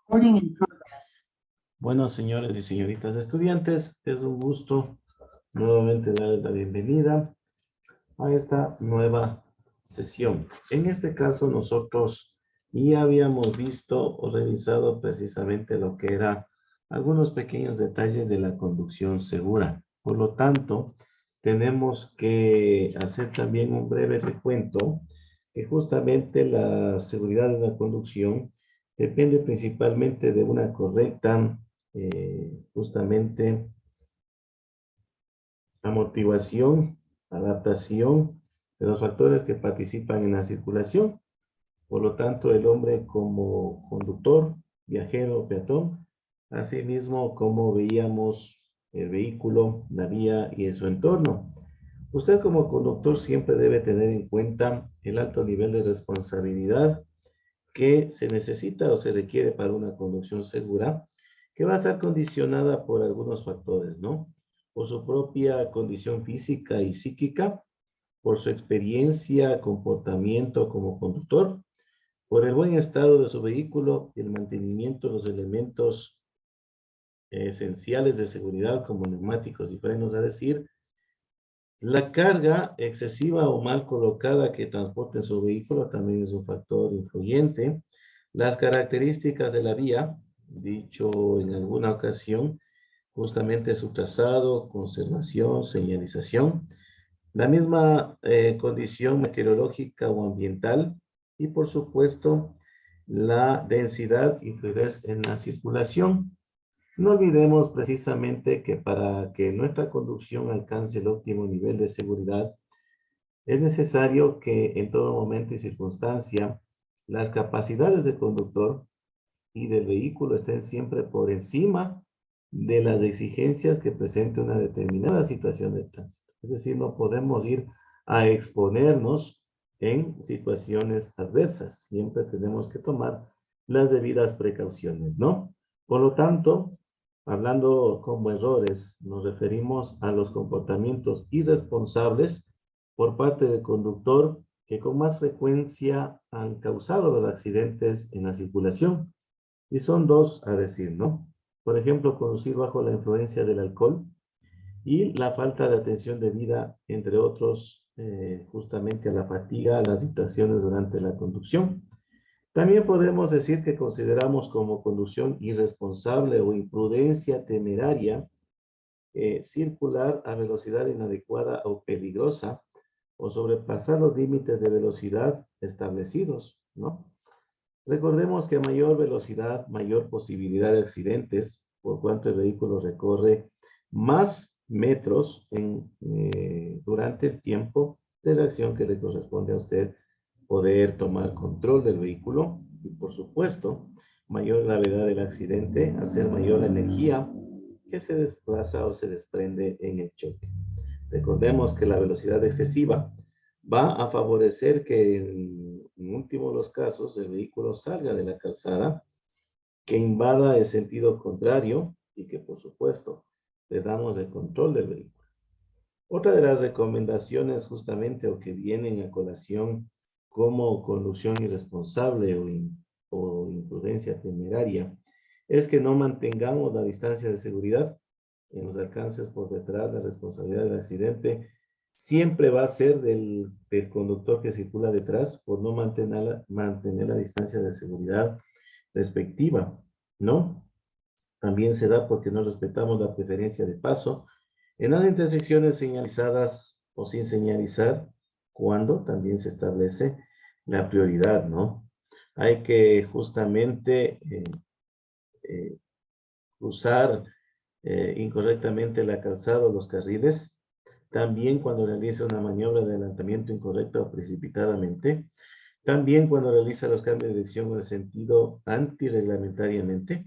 Recording in progress. Bueno, señores y señoritas estudiantes, es un gusto nuevamente darles la bienvenida a esta nueva sesión. En este caso, nosotros ya habíamos visto o revisado precisamente lo que era algunos pequeños detalles de la conducción segura. Por lo tanto, tenemos que hacer también un breve recuento que justamente la seguridad de la conducción depende principalmente de una correcta, justamente, amortiguación, adaptación de los factores que participan en la circulación. Por lo tanto, el hombre como conductor, viajero, peatón, asimismo como veíamos el vehículo, la vía y en su entorno. Usted como conductor siempre debe tener en cuenta el alto nivel de responsabilidad que se necesita o se requiere para una conducción segura, que va a estar condicionada por algunos factores, ¿no? Por su propia condición física y psíquica, por su experiencia, comportamiento como conductor, por el buen estado de su vehículo y el mantenimiento de los elementos esenciales de seguridad como neumáticos y frenos, a decir, la carga excesiva o mal colocada que transporte su vehículo también es un factor influyente. Las características de la vía, dicho en alguna ocasión, justamente su trazado, conservación, señalización, la misma condición meteorológica o ambiental y por supuesto la densidad y fluidez en la circulación. No olvidemos precisamente que para que nuestra conducción alcance el óptimo nivel de seguridad, es necesario que en todo momento y circunstancia las capacidades del conductor y del vehículo estén siempre por encima de las exigencias que presente una determinada situación de tránsito. Es decir, no podemos ir a exponernos en situaciones adversas. Siempre tenemos que tomar las debidas precauciones, ¿no? Por lo tanto, hablando como errores, nos referimos a los comportamientos irresponsables por parte del conductor que con más frecuencia han causado los accidentes en la circulación. Y son dos a decir, ¿no? Por ejemplo, conducir bajo la influencia del alcohol y la falta de atención debida, entre otros, justamente a la fatiga, a las distracciones durante la conducción. También podemos decir que consideramos como conducción irresponsable o imprudencia temeraria circular a velocidad inadecuada o peligrosa o sobrepasar los límites de velocidad establecidos, ¿no? Recordemos que a mayor velocidad, mayor posibilidad de accidentes, por cuanto el vehículo recorre más metros durante el tiempo de reacción que le corresponde a usted poder tomar control del vehículo y, por supuesto, mayor gravedad del accidente al ser mayor la energía que se desplaza o se desprende en el choque. Recordemos que la velocidad excesiva va a favorecer que en último de los casos el vehículo salga de la calzada, que invada el sentido contrario y que por supuesto le damos el control del vehículo. Otra de las recomendaciones justamente o que vienen a colación como conducción irresponsable o imprudencia temeraria es que no mantengamos la distancia de seguridad en los alcances por detrás. La responsabilidad del accidente siempre va a ser del conductor que circula detrás por no mantener la distancia de seguridad respectiva, ¿no? También se da porque no respetamos la preferencia de paso en las intersecciones señalizadas o sin señalizar, cuando también se establece la prioridad, ¿no? Hay que justamente cruzar incorrectamente la calzada o los carriles, también cuando realiza una maniobra de adelantamiento incorrecta o precipitadamente, también cuando realiza los cambios de dirección o de sentido antirreglamentariamente.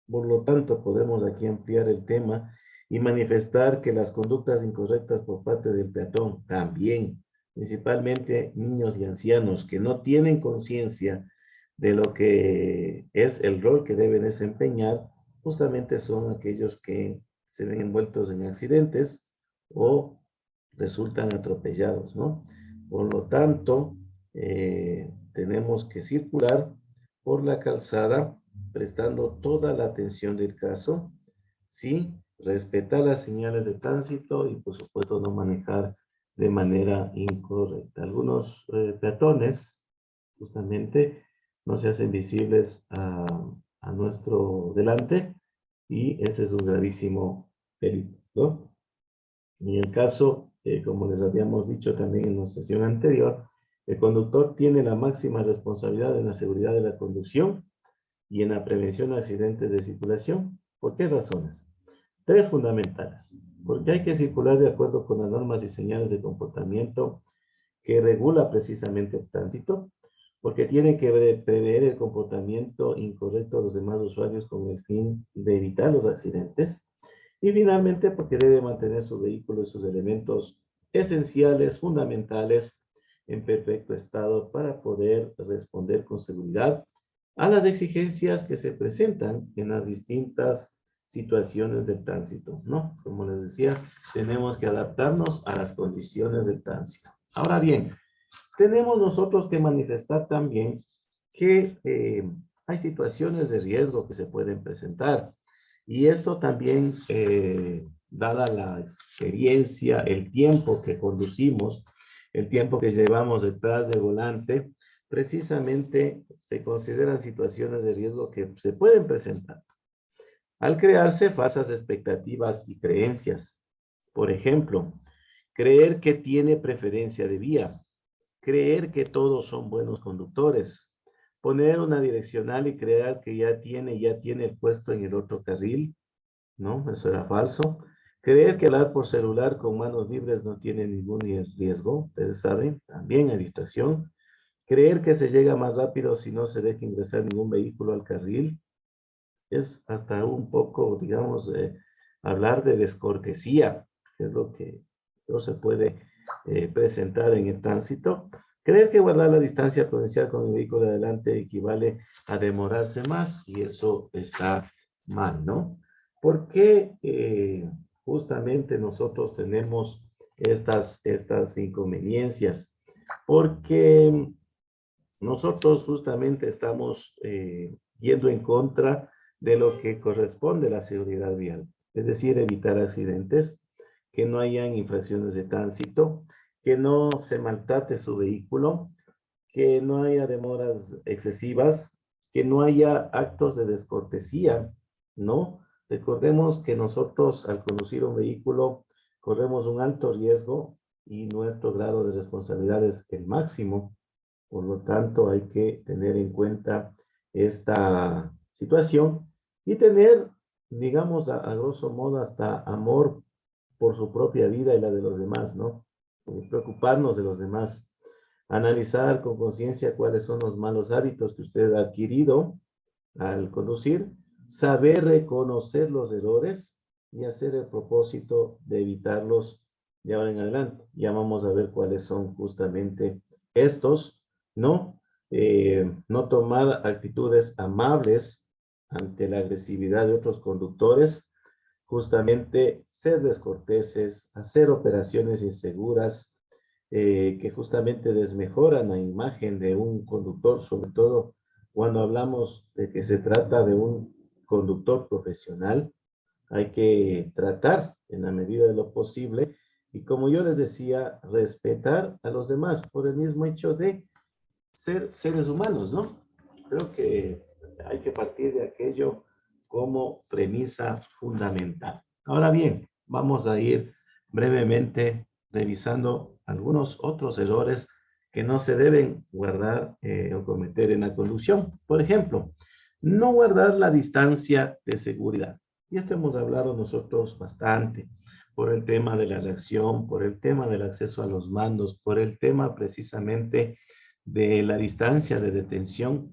Por lo tanto, podemos aquí ampliar el tema y manifestar que las conductas incorrectas por parte del peatón también, principalmente niños y ancianos que no tienen conciencia de lo que es el rol que deben desempeñar, justamente son aquellos que se ven envueltos en accidentes o resultan atropellados, ¿no? Por lo tanto, tenemos que circular por la calzada prestando toda la atención del caso, sí, respetar las señales de tránsito y por supuesto no manejar de manera incorrecta. Algunos peatones justamente no se hacen visibles a nuestro delante y ese es un gravísimo peligro, ¿no? En el caso, como les habíamos dicho también en la sesión anterior, el conductor tiene la máxima responsabilidad en la seguridad de la conducción y en la prevención de accidentes de circulación. ¿Por qué razones? Tres fundamentales. Porque hay que circular de acuerdo con las normas y señales de comportamiento que regula precisamente el tránsito, porque tiene que prever el comportamiento incorrecto de los demás usuarios con el fin de evitar los accidentes. Y finalmente, porque debe mantener su vehículo y sus elementos esenciales, fundamentales, en perfecto estado para poder responder con seguridad a las exigencias que se presentan en las distintas situaciones del tránsito, ¿no? Como les decía, tenemos que adaptarnos a las condiciones del tránsito. Ahora bien, tenemos nosotros que manifestar también que hay situaciones de riesgo que se pueden presentar. Y esto también, dada la experiencia, el tiempo que conducimos, el tiempo que llevamos detrás del volante, precisamente se consideran situaciones de riesgo que se pueden presentar al crearse falsas expectativas y creencias. Por ejemplo, creer que tiene preferencia de vía, creer que todos son buenos conductores, poner una direccional y creer que ya tiene el puesto en el otro carril, ¿no? Eso era falso. Creer que hablar por celular con manos libres no tiene ningún riesgo, ustedes saben, también hay distracción. Creer que se llega más rápido si no se deja ingresar ningún vehículo al carril, es hasta un poco, digamos, hablar de descortesía, que es lo que no se puede presentar en el tránsito. Creer que guardar la distancia prudencial con el vehículo de adelante equivale a demorarse más y eso está mal, ¿no? ¿Por qué justamente nosotros tenemos estas inconveniencias? Porque nosotros justamente estamos yendo en contra de lo que corresponde a la seguridad vial, es decir, evitar accidentes, que no hayan infracciones de tránsito, que no se maltrate su vehículo, que no haya demoras excesivas, que no haya actos de descortesía, ¿no? Recordemos que nosotros al conducir un vehículo corremos un alto riesgo y nuestro grado de responsabilidad es el máximo. Por lo tanto, hay que tener en cuenta esta situación y tener, digamos, a grosso modo, hasta amor por su propia vida y la de los demás, ¿no? Preocuparnos de los demás, analizar con conciencia cuáles son los malos hábitos que usted ha adquirido al conducir, saber reconocer los errores y hacer el propósito de evitarlos de ahora en adelante. Ya vamos a ver cuáles son justamente estos, ¿no? No tomar actitudes amables ante la agresividad de otros conductores, justamente ser descorteses, hacer operaciones inseguras, que justamente desmejoran la imagen de un conductor, sobre todo cuando hablamos de que se trata de un conductor profesional. Hay que tratar en la medida de lo posible y, como yo les decía, respetar a los demás por el mismo hecho de ser seres humanos, ¿no? Creo que hay que partir de aquello como premisa fundamental. Ahora bien, vamos a ir brevemente revisando algunos otros errores que no se deben guardar o cometer en la conducción. Por ejemplo, no guardar la distancia de seguridad. Y esto hemos hablado nosotros bastante por el tema de la reacción, por el tema del acceso a los mandos, por el tema precisamente de la distancia de detención.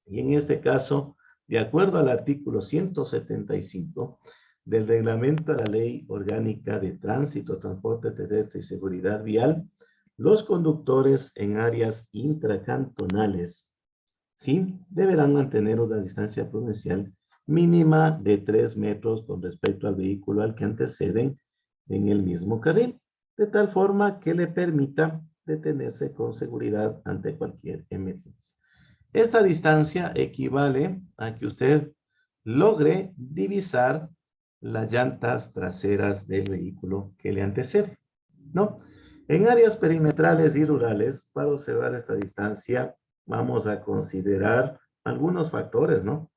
Y en este caso, de acuerdo al artículo 175 del reglamento a la Ley Orgánica de Tránsito, Transporte Terrestre y Seguridad Vial, los conductores en áreas intracantonales, sí, deberán mantener una distancia prudencial mínima de 3 metros con respecto al vehículo al que anteceden en el mismo carril, de tal forma que le permita detenerse con seguridad ante cualquier emergencia. Esta distancia equivale a que usted logre divisar las llantas traseras del vehículo que le antecede, ¿no? En áreas perimetrales y rurales, para observar esta distancia, vamos a considerar algunos factores, ¿no?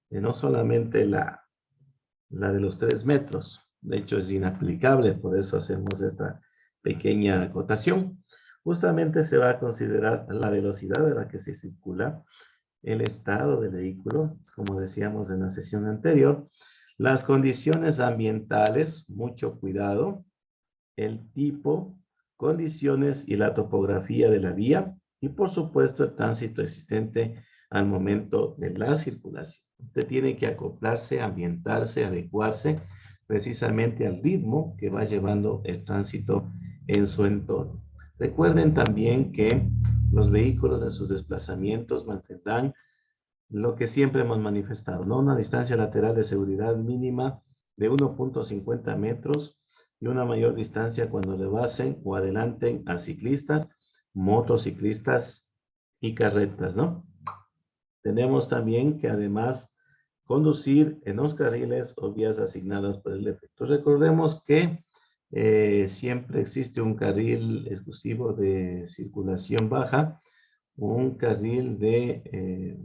No solamente la de los 3 metros. De hecho, es inaplicable, por eso hacemos esta pequeña acotación. Justamente se va a considerar la velocidad a la que se circula, el estado del vehículo, como decíamos en la sesión anterior, las condiciones ambientales, mucho cuidado, el tipo, condiciones y la topografía de la vía, y por supuesto el tránsito existente al momento de la circulación. Usted tiene que acoplarse, ambientarse, adecuarse precisamente al ritmo que va llevando el tránsito en su entorno. Recuerden también que los vehículos en sus desplazamientos mantendrán lo que siempre hemos manifestado, ¿no? Una distancia lateral de seguridad mínima de 1.50 metros y una mayor distancia cuando rebasen o adelanten a ciclistas, motociclistas y carretas, ¿no? Tenemos también que además conducir en los carriles o vías asignadas por el efecto. Recordemos que siempre existe un carril exclusivo de circulación baja, un carril de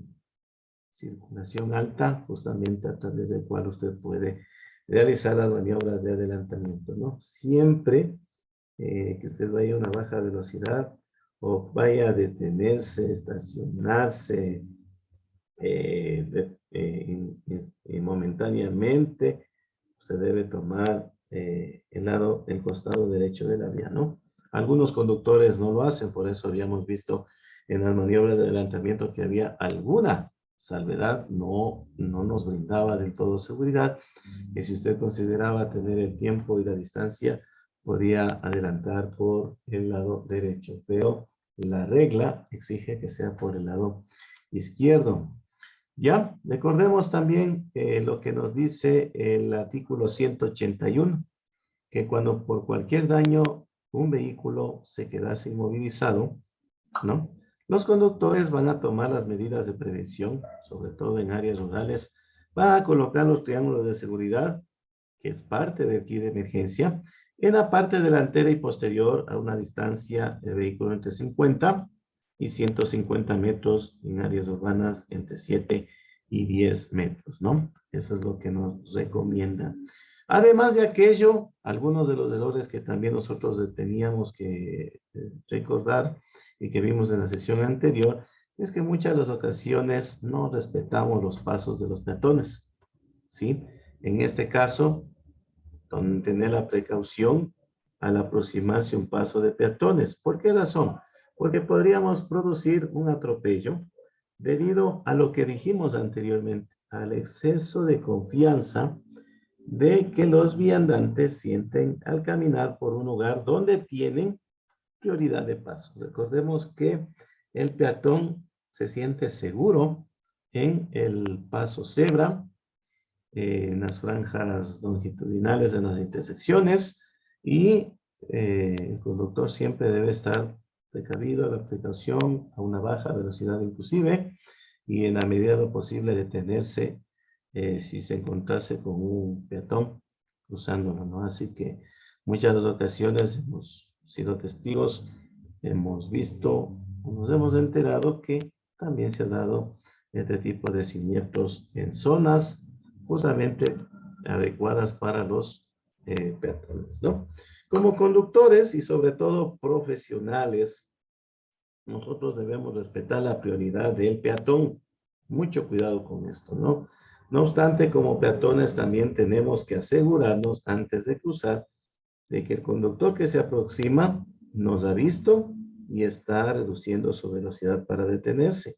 circulación alta, justamente a través del cual usted puede realizar las maniobras de adelantamiento, ¿no? Siempre que usted vaya a una baja velocidad o vaya a detenerse, estacionarse momentáneamente, usted debe tomar el costado derecho de la vía, ¿no? Algunos conductores no lo hacen, por eso habíamos visto en las maniobras de adelantamiento que había alguna salvedad, no nos brindaba del todo seguridad, que si usted consideraba tener el tiempo y la distancia, podía adelantar por el lado derecho, pero la regla exige que sea por el lado izquierdo. Ya, recordemos también lo que nos dice el artículo 181, que cuando por cualquier daño un vehículo se quedase inmovilizado, ¿no? Los conductores van a tomar las medidas de prevención, sobre todo en áreas rurales, van a colocar los triángulos de seguridad, que es parte del kit de emergencia, en la parte delantera y posterior a una distancia de vehículo entre 50 y 150 metros, en áreas urbanas entre 7 y 10 metros, ¿no? Eso es lo que nos recomienda. Además de aquello, algunos de los errores que también nosotros teníamos que recordar y que vimos en la sesión anterior, es que muchas de las ocasiones no respetamos los pasos de los peatones, ¿sí? En este caso, tener la precaución al aproximarse un paso de peatones. ¿Por qué razón? Porque podríamos producir un atropello debido a lo que dijimos anteriormente, al exceso de confianza de que los viandantes sienten al caminar por un lugar donde tienen prioridad de paso. Recordemos que el peatón se siente seguro en el paso cebra, en las franjas longitudinales, en las intersecciones, y el conductor siempre debe estar precavido a la precaución, a una baja velocidad inclusive, y en la medida de lo posible detenerse si se encontrase con un peatón cruzándolo, ¿no? Así que muchas de las ocasiones hemos sido testigos, hemos visto, nos hemos enterado que también se ha dado este tipo de siniestros en zonas justamente adecuadas para los peatones, ¿no? Como conductores y sobre todo profesionales, nosotros debemos respetar la prioridad del peatón. Mucho cuidado con esto, ¿no? No obstante, como peatones también tenemos que asegurarnos antes de cruzar de que el conductor que se aproxima nos ha visto y está reduciendo su velocidad para detenerse,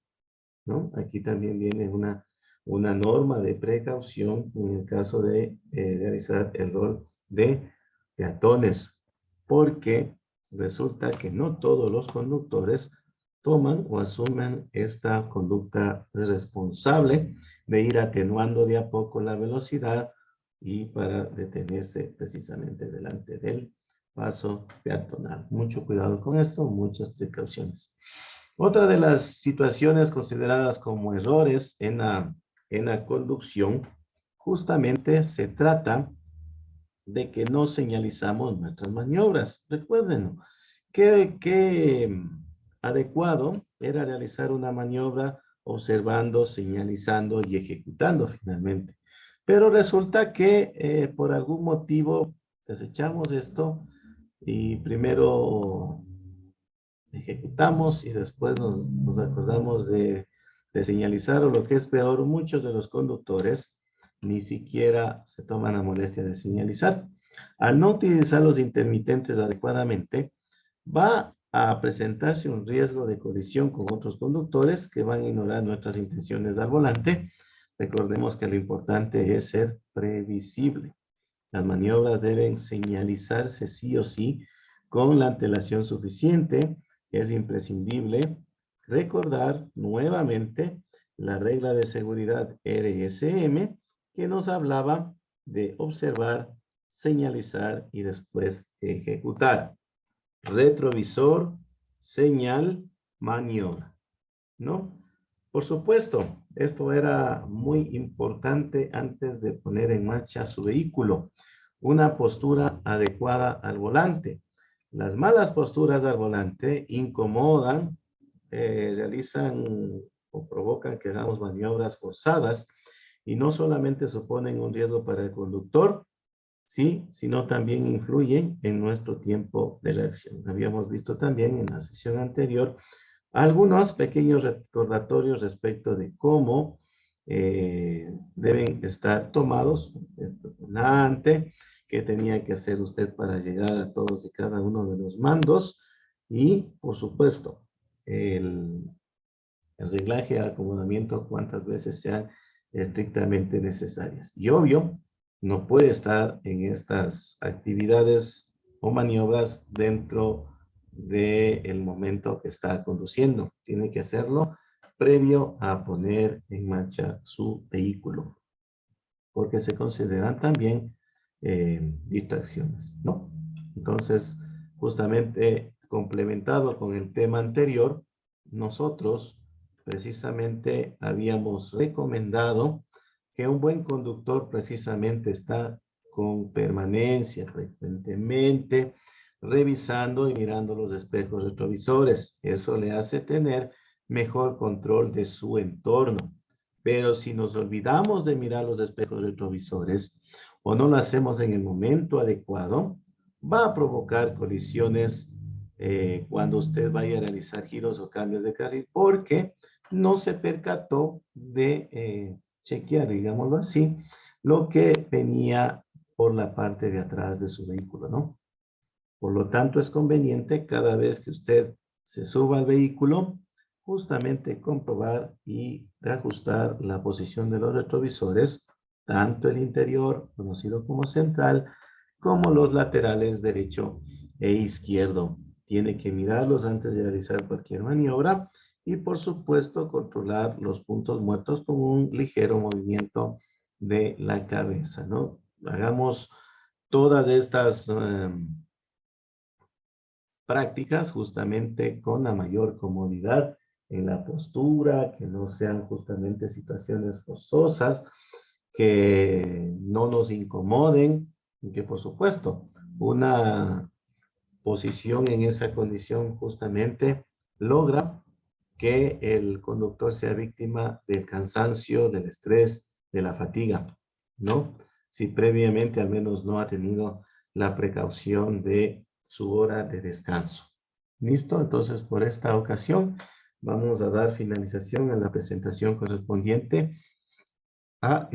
¿no? Aquí también viene una norma de precaución en el caso de realizar el rol de peatones, porque resulta que no todos los conductores toman o asumen esta conducta responsable de ir atenuando de a poco la velocidad y para detenerse precisamente delante del paso peatonal. Mucho cuidado con esto, muchas precauciones. Otra de las situaciones consideradas como errores en la conducción, justamente se trata de que no señalizamos nuestras maniobras. Recuerden que adecuado era realizar una maniobra observando, señalizando y ejecutando finalmente. Pero resulta que por algún motivo desechamos esto y primero ejecutamos y después nos acordamos de señalizar, o lo que es peor, muchos de los conductores ni siquiera se toman la molestia de señalizar. Al no utilizar los intermitentes adecuadamente, va a presentarse un riesgo de colisión con otros conductores que van a ignorar nuestras intenciones al volante. Recordemos que lo importante es ser previsible. Las maniobras deben señalizarse sí o sí con la antelación suficiente. Es imprescindible recordar nuevamente la regla de seguridad RSM que nos hablaba de observar, señalizar y después ejecutar. Retrovisor, señal, maniobra, ¿no? Por supuesto, esto era muy importante antes de poner en marcha su vehículo. Una postura adecuada al volante. Las malas posturas al volante incomodan, realizan o provocan que hagamos maniobras forzadas y no solamente suponen un riesgo para el conductor, sí, sino también influyen en nuestro tiempo de reacción. Habíamos visto también en la sesión anterior algunos pequeños recordatorios respecto de cómo deben estar tomados, volante, qué tenía que hacer usted para llegar a todos y cada uno de los mandos y, por supuesto, el reglaje de acomodamiento cuantas veces sean estrictamente necesarias. Y obvio, no puede estar en estas actividades o maniobras dentro del momento que está conduciendo. Tiene que hacerlo previo a poner en marcha su vehículo, porque se consideran también distracciones, ¿no? Entonces, justamente complementado con el tema anterior, nosotros precisamente habíamos recomendado que un buen conductor precisamente está con permanencia, frecuentemente, revisando y mirando los espejos retrovisores. Eso le hace tener mejor control de su entorno. Pero si nos olvidamos de mirar los espejos retrovisores o no lo hacemos en el momento adecuado, va a provocar colisiones cuando usted vaya a realizar giros o cambios de carril, porque no se percató de chequear, digámoslo así, lo que venía por la parte de atrás de su vehículo, ¿no? Por lo tanto, es conveniente cada vez que usted se suba al vehículo, justamente comprobar y ajustar la posición de los retrovisores, tanto el interior, conocido como central, como los laterales derecho e izquierdo. Tiene que mirarlos antes de realizar cualquier maniobra y, por supuesto, controlar los puntos muertos con un ligero movimiento de la cabeza, ¿no? Hagamos todas estas prácticas justamente con la mayor comodidad en la postura, que no sean justamente situaciones forzosas, que no nos incomoden y que, por supuesto, una posición en esa condición justamente logra que el conductor sea víctima del cansancio, del estrés, de la fatiga, ¿no? Si previamente al menos no ha tenido la precaución de su hora de descanso. ¿Listo? Entonces, por esta ocasión, vamos a dar finalización a la presentación correspondiente a